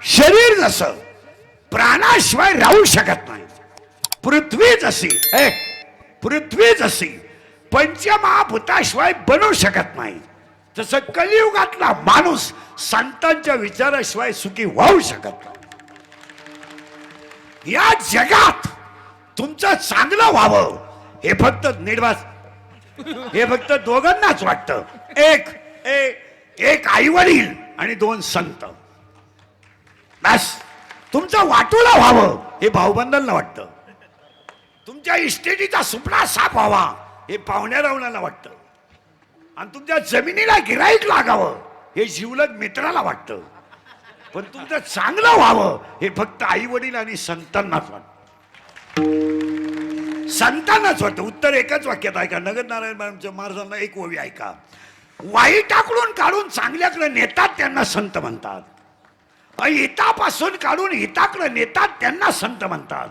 शरीर जसं प्राणाशिवाय राहू शकत नाही, पृथ्वी जशी पृथ्वी जशी पंचमहाभूताशिवाय बनू शकत नाही, तसं कलियुगातला माणूस संतांच्या विचाराशिवाय सुखी होऊ शकत नाही. या जगात तुमचं चांगलं व्हावं हे फक्त निर्वास हे फक्त दोघांनाच वाटतं. एक आई वडील आणि दोन संत. बस तुमचं वाटोळं व्हावं हे भाऊबंधांना वाटतं. तुमच्या इस्टेटीचा सुपडा साफ व्हावा हे पाहुण्या रावणाला वाटतं. आणि तुमच्या जमिनीला गिराईक लागावं हे जीवलग मित्राला वाटतं. पण तुमचं चांगलं व्हावं हे फक्त आई वडील आणि संतांनाच वाटतं. संतांनाच वाटतं. उत्तर एकच वाक्यात ऐका. नगद नारायण महाराजांना एक ओवी ऐका. वाईटाकडून काढून चांगल्याकडे नेतात त्यांना संत म्हणतात. हितापासून काढून हिताकडे नेतात त्यांना संत म्हणतात.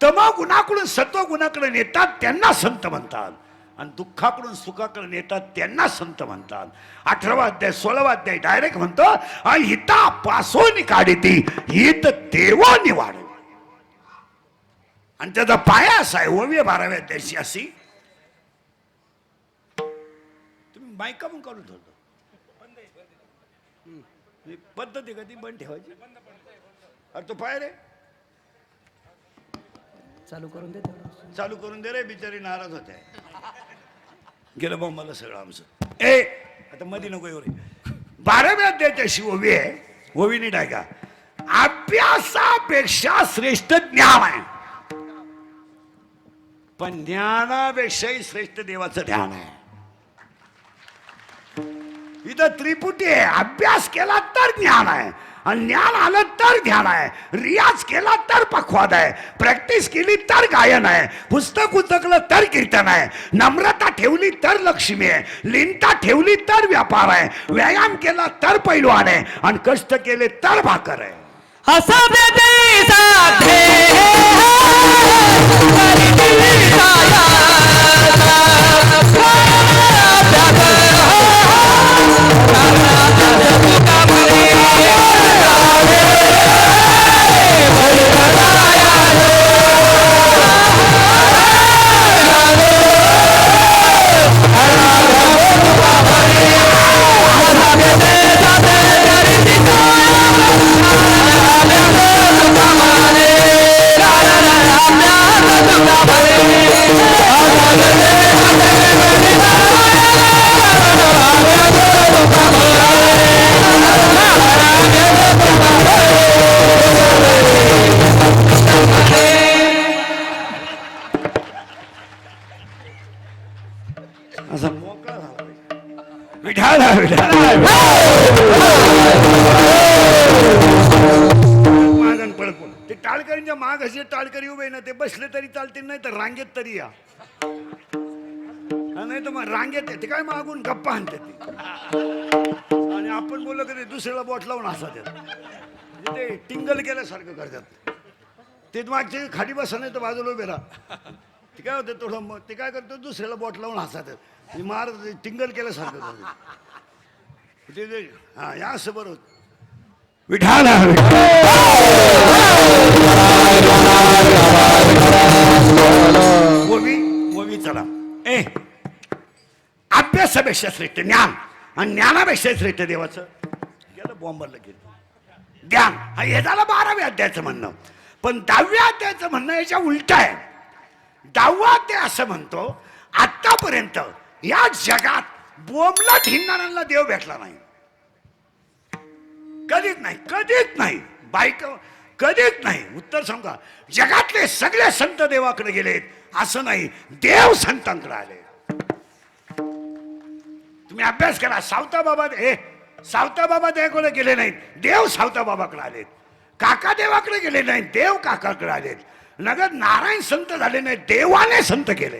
तमगुणाकडून सत्वगुणाकडे नेतात त्यांना संत म्हणतात. आणि दुःखाकडून सुखाकडे नेतात त्यांना संत म्हणतात. 18वा अध्याय 16वा अध्याय डायरेक्ट म्हणतो हितापासून काढिती हित देव निवाड. आणि त्याचा पाया असा आहे 12व्या अध्यायाची अशी. तुम्ही मायका पण काढून ठेवतो पद्धत आहे का ती बंद ठेवायची. अरे तो पाय रे चालू करून दे. चालू करून दे रे. बिचारी नाराज होते. गेलं बा मला सगळं आमचं. आता मध्ये नको एवढे. 12व्या अध्यायाची ओवी आहे. ओवी नीट आहे का. अभ्यासापेक्षा श्रेष्ठ ज्ञान आहे, पण ज्ञानापेक्षाही श्रेष्ठ देवाचं ध्यान आहे. इथं त्रिपुटी आहे. अभ्यास केला तर ज्ञान आहे, आणि ज्ञान आलं तर ध्यान आहे, रियाज केला तर पखवाद आहे, प्रॅक्टिस केली तर गायन आहे, पुस्तक उचकलं तर कीर्तन आहे, नम्रता ठेवली तर लक्ष्मी आहे, लीनता ठेवली तर व्यापार आहे, व्यायाम केला तर पैलवान आहे, आणि कष्ट केले तर भाकर आहे. असा मोकळा झाला विठाला मागण पडकून. ते टाळकरींच्या माग असे टाळकरी उभे ना, ते बसले तरी चालतील, नाही तर रांगेत तरी या. नाही तर मग रांगेत ते काय मागून गप्पा आणते ते. आणि आपण बोललो की दुसऱ्याला बोट लावून हसतात. ते टिंगल केल्यासारखं करतात. ते मागचे खाली बसा, नाही तर बाजूला उभे राहा. ते काय होतं थोडं मग ते काय करतो दुसऱ्याला बोट लावून हसतात. मार टिंगल केल्यासारखं करतात. ते हा या असं बरं होत. विठाला ओवी चला. अभ्यासापेक्षा श्रेष्ठ ज्ञान, आणि ज्ञानापेक्षा श्रेष्ठ देवाचं गेलं बॉम्बरला गेलं ज्ञान. हे झालं 12व्या अध्यायाचं म्हणणं. पण 10व्या अध्यायाचं म्हणणं याच्या उलट आहे. 10वा अध्याय असं म्हणतो आतापर्यंत या जगात बोंबला हिंडणाऱ्यांना देव भेटला नाही. कधीच नाही, कधीच नाही. बाईक कधीच नाही. उत्तर सांगा. जगातले सगळे संत देवाकडे गेलेत असं नाही, देव संतांकडे आले. तुम्ही अभ्यास करा. सावता बाबा देवाकडे गेले नाहीत, देव सावता बाबाकडे आलेत. काका देवाकडे गेले नाहीत, देव काकाकडे आलेत. नगद नारायण संत झाले नाही, देवाने संत केले.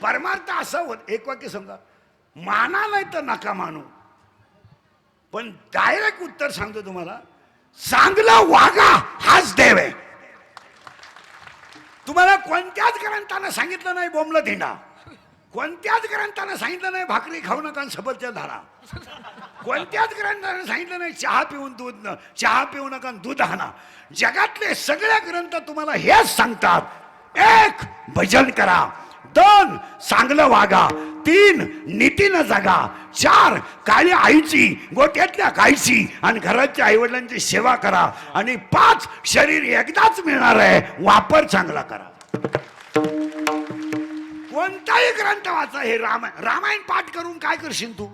परमार्थ असं होत. एक वाक्य सांगा. माना नाही तर नका मानू, पण डायरेक्ट उत्तर सांगतो तुम्हाला. चांगलं वागा हाच देव आहे. तुम्हाला कोणत्याच ग्रंथानं सांगितलं नाही बोंबलं धिंडा. कोणत्याच ग्रंथानं सांगितलं नाही भाकरी खाऊ नका सफरचंद धारा. कोणत्याच ग्रंथाने सांगितलं नाही चहा पिऊन दूध न चहा पिऊ नका आणि दूध आणा. जगातले सगळे ग्रंथ तुम्हाला हेच सांगतात. एक, भजन करा. 2, चांगलं वागा. 3, नीतीनं जगा. 4, काळी आईची गोठ्यातल्या गायची आणि घराच्या आईवडिलांची सेवा करा. आणि 5, शरीर एकदाच मिळणार आहे, वापर चांगला करा. कोणताही ग्रंथ वाचा. हे रामायण पाठ करून काय करशील तू?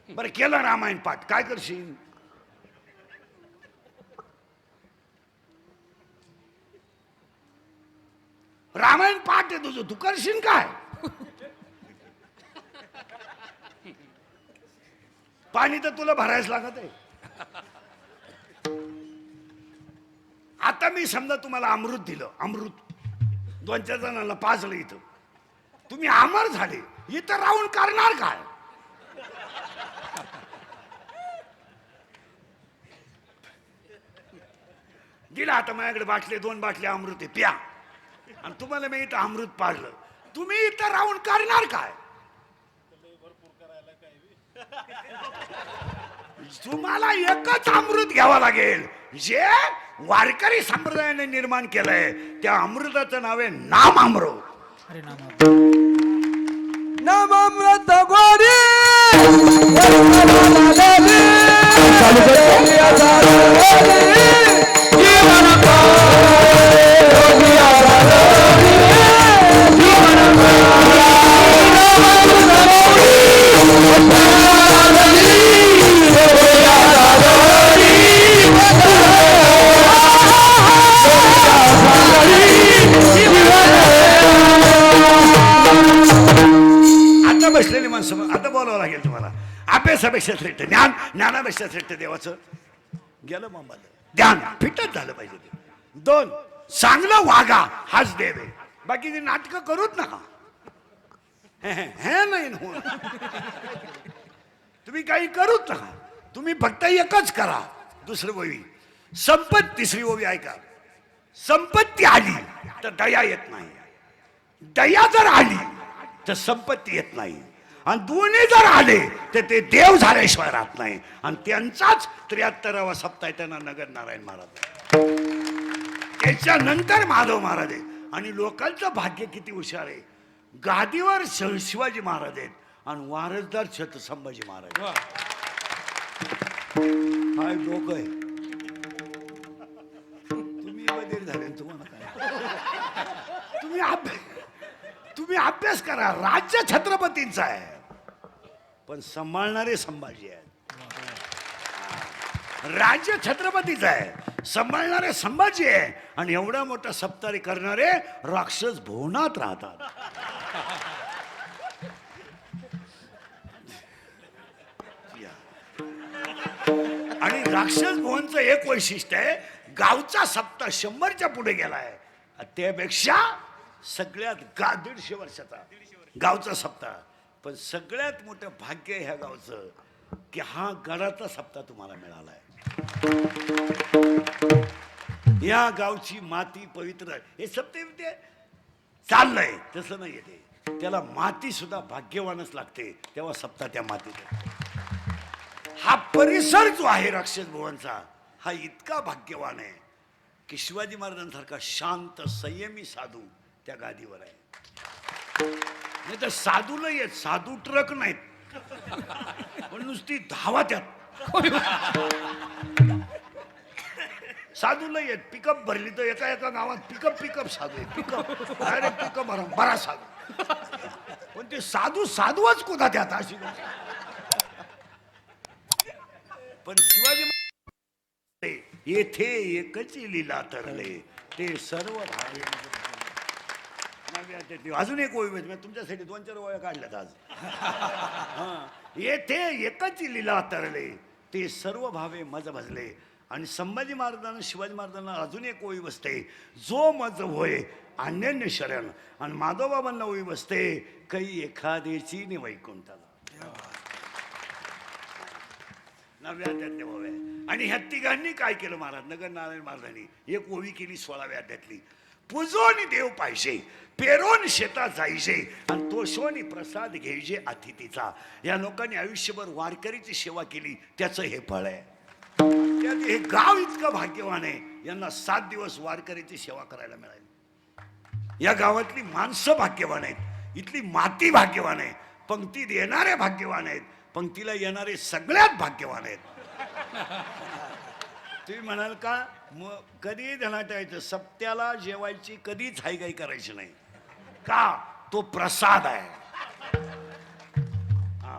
बरं केलं रामायण पाठ, काय करशील? रामायण पाठ आहे तुझं, तू करशील काय? पाणी तर तुला भरायच लागत आहे. आता मी समजा तुम्हाला अमृत दिलं, अमृत 2-4 जणांना पाजलं इथं, तुम्ही अमर झाले, इथं राहून करणार काय? दिला आता माझ्याकडे बाटले, 2 बाटले अमृत आहे, प्या. आणि तुम्हाला मी इथं अमृत पाजलं, तुम्ही इथं राहून करणार काय? तुम्हाला एकच अमृत घ्यावं लागेल जे वारकरी संप्रदायाने निर्माण केलंय. त्या अमृताचं नाव आहे नामामृत. नामामृत गोरी आता बसलेली माणसं, आता बोलावं लागेल तुम्हाला. अभ्यासापेक्षा श्रेष्ठ ज्ञान, ज्ञानापेक्षा श्रेष्ठ देवाचं गेलं मुंबईला. ध्यान फिटच झालं पाहिजे ते. 2, चांगलं वागा, हाच देव आहे. बाकीचे नाटकं करूच नका. हे नाही हो. तुम्ही काही करूच नका. तुम्ही फक्त एकच करा. दुसरं ओवी संपत्ती, 3री ओवी ऐका. संपत्ती आली तर दया येत नाही, दया जर आली तर संपत्ती येत नाही, आणि दोन्ही जर आले तर ते देव झाल्याशिवाय राहत नाही. आणि त्यांचाच 73वा सप्ताह त्यांना नगर नारायण महाराज, त्याच्यानंतर माधव महाराज आहे. आणि लोकांचं भाग्य किती हुशार आहे. गादीवर शिवाजी महाराज आहेत आणि वारसदार छत्र संभाजी महाराज. काय लोक आहे. तुम्ही बधीर झाले, तुम्हाला काय? तुम्ही अभ्यास करा. राज्य छत्रपतींचं आहे पण सांभाळणारे संभाजी आहेत. राज्य छत्रपतीचं आहे, सांभाळणारे संभाजी आहे. आणि एवढा मोठा सप्तारी करणारे राक्षस भुवनात राहतात. आणि राक्षस भुवनचं एक वैशिष्ट्य आहे, गावचा सप्ताह 100च्या पुढे गेलाय. त्यापेक्षा सगळ्यात 150 वर्षाचा गावचा सप्ताह. पण सगळ्यात मोठं भाग्य ह्या गावचं की हा गडाचा सप्ताह तुम्हाला मिळालाय. या गावची माती पवित्र आहे. हे सप्ताह चाललंय तसं नाही येते, त्याला माती सुद्धा भाग्यवानच लागते, तेव्हा सप्ताह त्या मातीत. हा परिसर जो आहे राक्षस भुवनचा, हा इतका भाग्यवान आहे की शिवाजी महाराजांसारखा शांत संयमी साधू त्या गादीवर आहे. नाही तर साधूला येत, साधू ट्रक नाहीत पण नुसती धावा त्यात. साधूला येत, पिकअप भरली तर एका एका गावात पिकअप साधू आहे. पिकअप डायरेक्ट पिकअप बरा साधू. पण ते साधूच कोणा त्यात अशी. पण शिवाजी येथे एकच लीला तरले ते सर्व भावे. अजून एक ओवी मी तुमच्यासाठी 2-4 ओव्या काढल्यात आज. येथे एकच लीला तरले ते सर्व भावे मज भजले. आणि संभाजी महाराजांना शिवाजी महाराजांना अजून एक ओवी बसते, जो मज होय अनन्य शरण. आणि माधवबाबांना ओवी बसते, काही एखाद्याची नि वैकुंठाला. नव्या अध्यात्म ओव्या. आणि ह्या तिघांनी काय केलं महाराज, नगर नारायण महाराजांनी एक ओवी केली 16व्या अध्यातली. पुजोनी देव पाहिजे, पेरोन शेतात जायचे आणि तोषोनी प्रसाद घ्यायचे अतिथीचा. या लोकांनी आयुष्यभर वारकरीची सेवा केली, त्याचं हे फळ आहे. त्यात हे गाव इतकं भाग्यवान आहे, यांना 7 दिवस वारकरीची सेवा करायला मिळाली. या गावातली माणसं भाग्यवान आहेत, इथली माती भाग्यवान आहे, पंक्तीत येणारे भाग्यवान आहेत, पंक्तीला येणारे सगळ्यात भाग्यवान आहेत. तुम्ही म्हणाल का मग कधी धनाटायचं, सप्त्याला जेवायची कधीच हायगाई करायची नाही का, तो प्रसाद आहे. हा,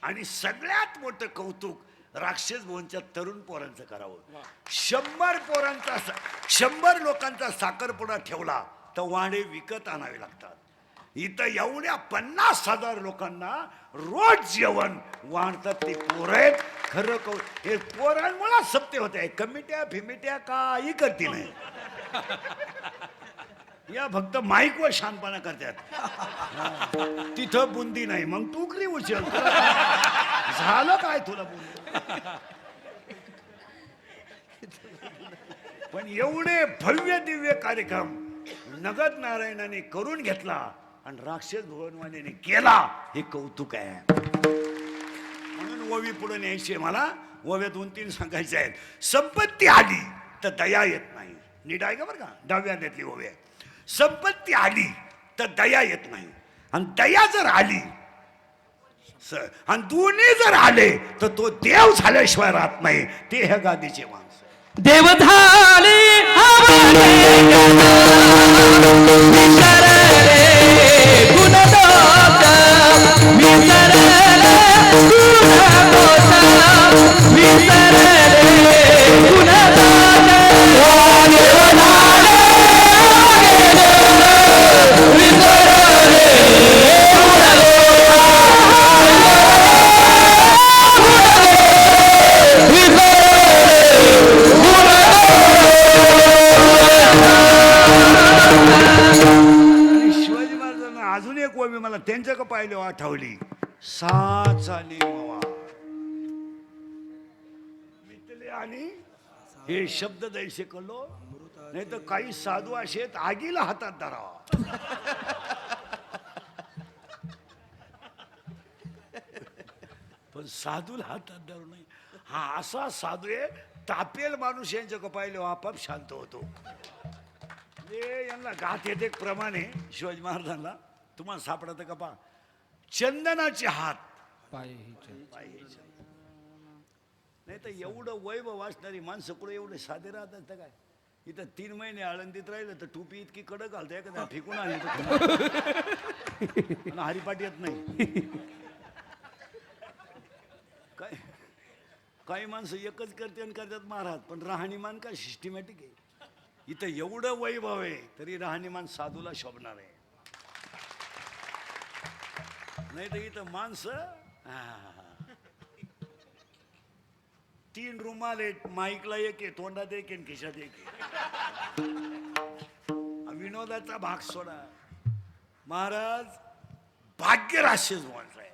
आणि सगळ्यात मोठं कौतुक राक्षस भवनच्या तरुण पोरांचं करावं. 100 पोरांचा 100 लोकांचा साखरपुडा ठेवला तर वाडे विकत आणावे लागतात. इथं एवढ्या 50,000 लोकांना रोज जेवण वाढतात ते पोरं आहेत. खरं हे पोरांमुळे सत्य होत आहे. कमिट्या फिमिट्या काही करती नाही, या फक्त माईक वर शानपणा करतात. तिथं बुंदी नाही, मग तू करी उचल, झालं काय तुला बुंदी. पण एवढे भव्य दिव्य कार्यक्रम नगद नारायणाने करून घेतला आणि राक्षस भुवनवाणीने केला, हे कौतुक आहे. म्हणून ओवी पुढे न्यायची मला. ओव्या 2-3 सांगायचे आहेत. संपत्ती आली तर दया येत नाही. नीट आहे का बरं का, 10व्या अध्यायातली ओवी आहे. संपत्ती आली तर दया येत नाही, आणि दया जर आली आणि दोन्ही जर आले तर तो देव झाल्याशिवाय राहत नाही. ते ह्या गादीचे माणसं. देव झाले अजून एक ओवी मला त्यांच्या का पाहिले आठवली. साचाली मवा मिटले आणि हे शब्द दैसे कलो, नाही तर काही साधू असेत आगीला हातात धरावा. पण साधूला हातात धरू नाही. हा असा साधू आहे, तापेल माणूस यांच्या का पाहिले आपाप शांत होतो. यांना गाठ येते प्रमाणे शिवाजी महाराजांना तुम्हाला सापडत का पा, चंदनाचे हात नाही तर एवढं वैभव असणारी माणसं कुठे एवढे साधे राहतात तर काय. इथं 3 महिने आळंदीत राहिलं तर टोपी इतकी कडक घालते का फेकून आली तर हरिपाठ येत नाही. काय काही माणसं एकच करते आणि करतात महाराज, पण राहणीमान काय सिस्टमॅटिक आहे. इथं एवढं वैभव आहे तरी राहणीमान साधूला शोभणार आहे. नाही तर इथं माणसं 3 रुमाल आहेत, माईकला एक आहे, तोंडात एक आहे, खिशात एक आहे. विनोदाचा भाग सोडा. महाराज भाग्य राक्षस माणसं आहे.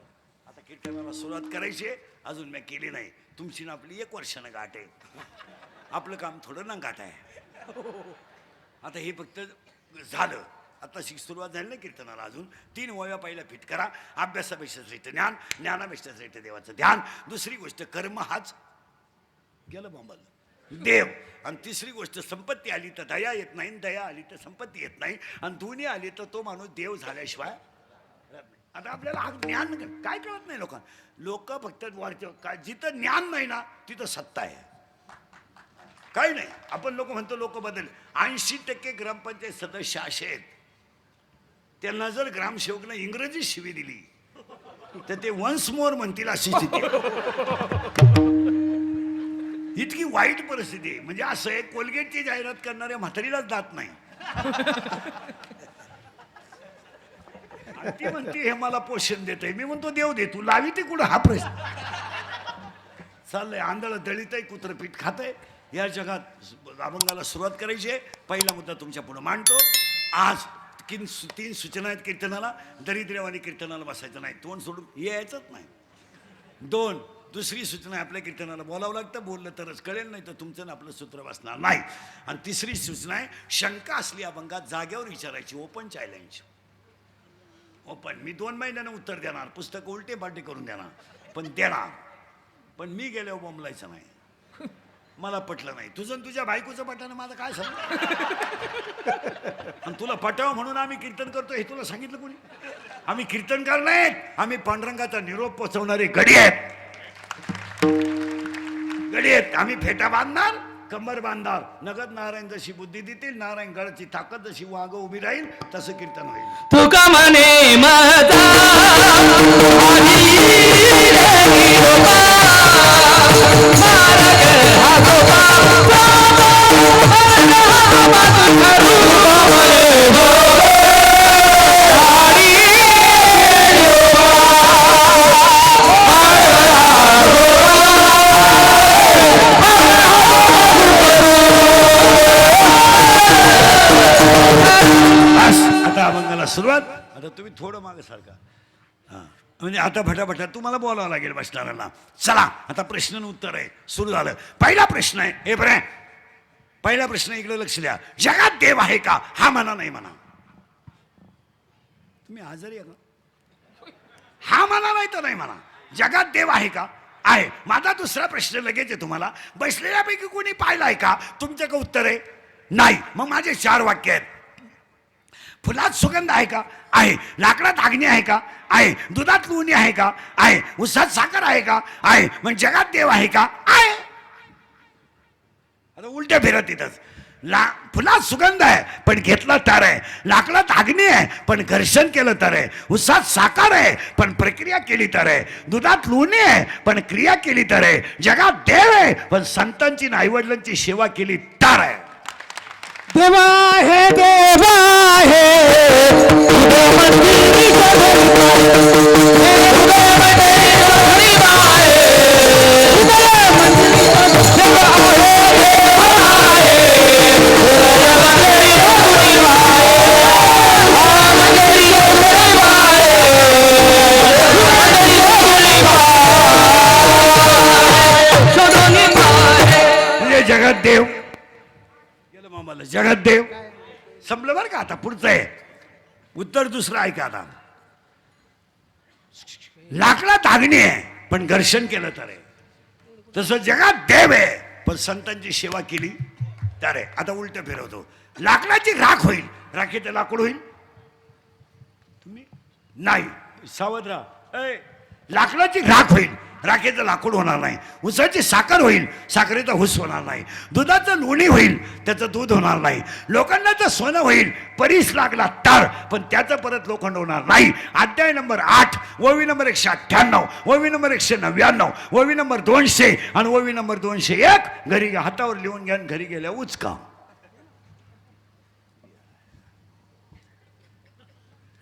आता कीर्तनाला सुरुवात करायची आहे, अजून मी केली नाही. तुमची ना आपली 1 वर्षानं गाठ आहे, आपलं काम थोडं ना गाठ आहे. आता हे फक्त झालं, आता सुरुवात झाली ना कीर्तनाला. अजून 3 ओव्या पहिल्या फिट करा. अभ्यासापेक्षा श्रेष्ठ ज्ञान, ज्ञानापेक्षा श्रेष्ठ देवाचं ध्यान. दुसरी गोष्ट कर्म, हाच गेलं बोंबल देव. आणि तिसरी गोष्ट संपत्ती आली तर दया येत नाही, दया आली तर संपत्ती येत नाही, आणि दोन्ही आली तर तो माणूस देव झाल्याशिवाय. आता आपल्याला हा ज्ञान काय कळत नाही लोकांना. लोक फक्त काय, जिथं ज्ञान नाही ना तिथं सत्ता आहे. काही नाही. आपण लोक म्हणतो लोक बदल. 80% ग्रामपंचायत सदस्य असे आहेत, त्यांना जर ग्रामसेवकनं इंग्रजी शिवी दिली तर ते वन्स मोर म्हणतील अशी स्थिती. इतकी वाईट परिस्थिती आहे. म्हणजे असं आहे, कोलगेटची जाहिरात करणाऱ्या म्हातारीलाच जात नाही. ती म्हणते हे मला पोषण देत आहे. मी म्हणतो देव दे, तू लावी ते कुठं, हा प्रश्न चाललंय. आंधळ दळीत आहे, कुत्र पीठ खात आहे. या जगात अभंगाला सुरुवात करायची आहे. पहिला मुद्दा तुमच्या पुढे मांडतो. आज 3 सूचना आहेत कीर्तनाला. दरिद्र्यवानी कीर्तनाला बसायचं नाही, तोंड सोडून यायचंच नाही. 2 दुसरी सूचना आहे, आपल्या कीर्तनाला बोलावं लागतं, बोललं तरच कळेल, नाही तर तुमचं ना आपलं सूत्र बसणार नाही. आणि तिसरी सूचना आहे, शंका असली अभंगात जाग्यावर विचारायची, ओपन चॅलेंज. ओपन. मी 2 महिन्यानं उत्तर देणार, पुस्तक उलटे पालटे करून देणार, पण देणार. पण मी गेल्यावर बोंबलायचं नाही. मला पटलं नाही, तुझं आणि तुझ्या बायकोचं पटलं, माझं काय सांग. आणि तुला पटावं म्हणून आम्ही कीर्तन करतो हे तुला सांगितलं कोणी? आम्ही कीर्तनकार नाहीत, आम्ही पांडुरंगाचा निरोप पोचवणारे गडी आहेत. गडी आहेत. आम्ही फेटा बांधणार, कंबर बांधणार. नगद नारायण जशी बुद्धी देतील, नारायण गडाची ताकद जशी वाघ उभी राहील, तसं कीर्तन होईल. तुका म्हणे माझा आता अभंगाला सुरुवात. आता तुम्ही थोडं मागे सारखा, हां, म्हणजे आता फटाफटा तुम्हाला बोलावं लागेल बसणाऱ्यांना. चला आता प्रश्न आणि उत्तर आहे, सुरू झालं. पहिला प्रश्न आहे, हे बरं, पहिला प्रश्न इकडे लक्ष द्या. जगात देव आहे का? हा म्हणा, नाही म्हणा. तुम्ही आजारी आहे का? हा म्हणा, नाही तर नाही म्हणा. जगात देव आहे का? आहे. माझा दुसरा प्रश्न लगेच आहे तुम्हाला. बसलेल्यापैकी कोणी पाहिलाय का? तुमचं का उत्तर आहे नाही. मग माझे 4 वाक्य आहेत. फुलात सुगंध आहे का? आहे. लाकडात अग्नी आहे का? आहे. दुधात लोणी आहे का? आहे. उसात साखर आहे का? आहे. मग जगात देव आहे का? आहे. आता उलट्या फिरत तिथंच. फुलात सुगंध आहे पण घेतला तर आहे. लाकडात अग्नी आहे पण घर्षण केलं तर आहे. उसात साखर आहे पण प्रक्रिया केली तर आहे. दुधात लोणी आहे पण क्रिया केली तर आहे. जगात देव आहे पण संतांची आणि आईवडिलांची सेवा केली तर आहे. देवा हे देवा हे जगात देव गेलं मामाला. जगात देव संपलं बरं का. आता पुढचं आहे उत्तर दुसरं ऐका. आता लाकडात अग्नी आहे पण घर्षण केलं तर आहे. तसं जगात देव आहे पण संतांची सेवा केली तर आहे. आता उलट फिरवतो. लाकडाची राख होईल, राखीचं लाकूड होईल. तुम्ही नाही, सावध राहा. लाकडाची राख होईल, राखेचं लाकूड होणार नाही. उसाची साखर होईल, साखरेचा ऊस होणार नाही. दुधाचं लोणी होईल, त्याचं दूध होणार नाही. लोखंडाचं सोनं होईल, परीस लागला तर, पण त्याचं परत लोखंड होणार नाही. अध्याय नंबर 8, ओवी नंबर 198, ओवी नंबर 199, ओवी नंबर 200 आणि ओवी नंबर 201. घरी हातावर लिहून घ्या, घरी गेल्या उचका.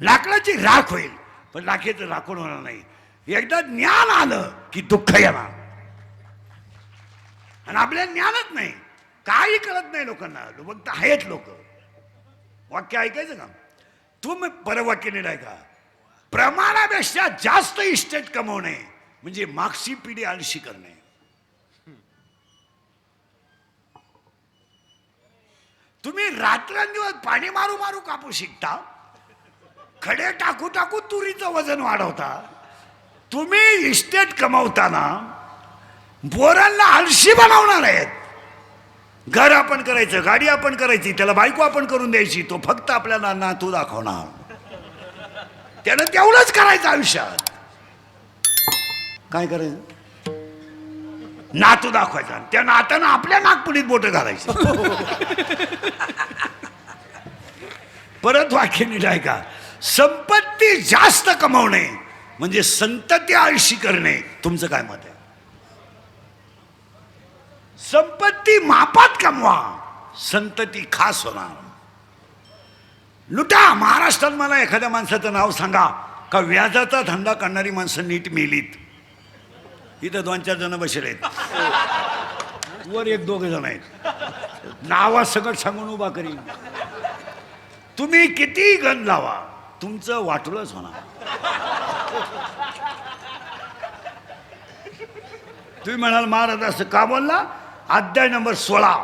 लाकडाची राख होईल पण राखेचं लाकूड होणार नाही. एकदा ज्ञान आलं की दुःख येणार. आणि आपल्याला ज्ञानच नाही, काही कळत नाही लोकांना. फक्त आहेत लोक. वाक्य ऐकायचं का? तुम्ही परवाक्य नीट ऐका. प्रमाणापेक्षा जास्त इस्टेट कमवणे म्हणजे मागची पिढी आळशी करणे. तुम्ही रात्रंदिवस पाणी मारू मारू कापूस शिकता, खडे टाकू टाकू तुरीचं वजन वाढवता. तुम्ही इस्टेट कमावताना बोरांना आळशी बनवणार आहेत. घर आपण करायचं, गाडी आपण करायची, त्याला बायको आपण करून द्यायची. तो फक्त आपल्याला नातू दाखवणार. त्यानं तेवढंच करायचं आयुष्यात. काय करायचं? नातू दाखवायचा. त्या नातानं आपल्या नागपुडीत बोट घालायची. परत वाक्य नीट ऐका. संपत्ती जास्त कमावणे म्हणजे संतती आळशी करणे. तुमचं काय मत आहे? संपत्ती मापात कमवा, संतती खास होणार. लुटा. महाराष्ट्रात मला एखाद्या माणसाचं नाव सांगा का व्याजाचा धंदा करणारी माणसं नीट मेलीत. इथं 2-4 जण बसले आहेत, वर 1-2 जण आहेत. नावा सगळं सांगून उभा करीन. तुम्ही किती गण लावा, तुमचं वाटोळंच होणार. तुम्ही म्हणाल महाराज असं का बोलला? अध्याय नंबर 16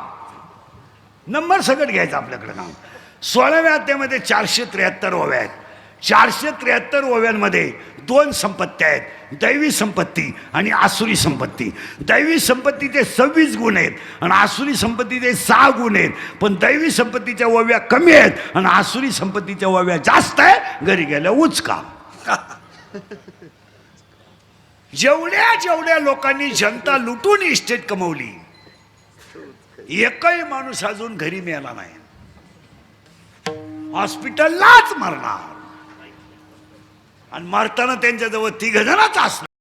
नंबर सगळं घ्यायचं आपल्याकडे नाव. 16व्या अध्यायामध्ये 473 ओव्या आहेत. 473 ओव्यांमध्ये 2 संपत्त्या आहेत, दैवी संपत्ती आणि आसुरी संपत्ती. दैवी संपत्तीचे 26 गुण आहेत आणि आसुरी संपत्तीचे 6 गुण आहेत. पण दैवी संपत्तीच्या ओव्या कमी आहेत आणि आसुरी संपत्तीच्या ओव्या जास्त आहे. घरी गेल्या उचका. जेवढ्या लोकांनी जनता लुटून इस्टेट कमवली, एकही माणूस अजून घरी मिळाला नाही. हॉस्पिटललाच मरणार आणि मरताना त्यांच्याजवळ 3 जणच असणार.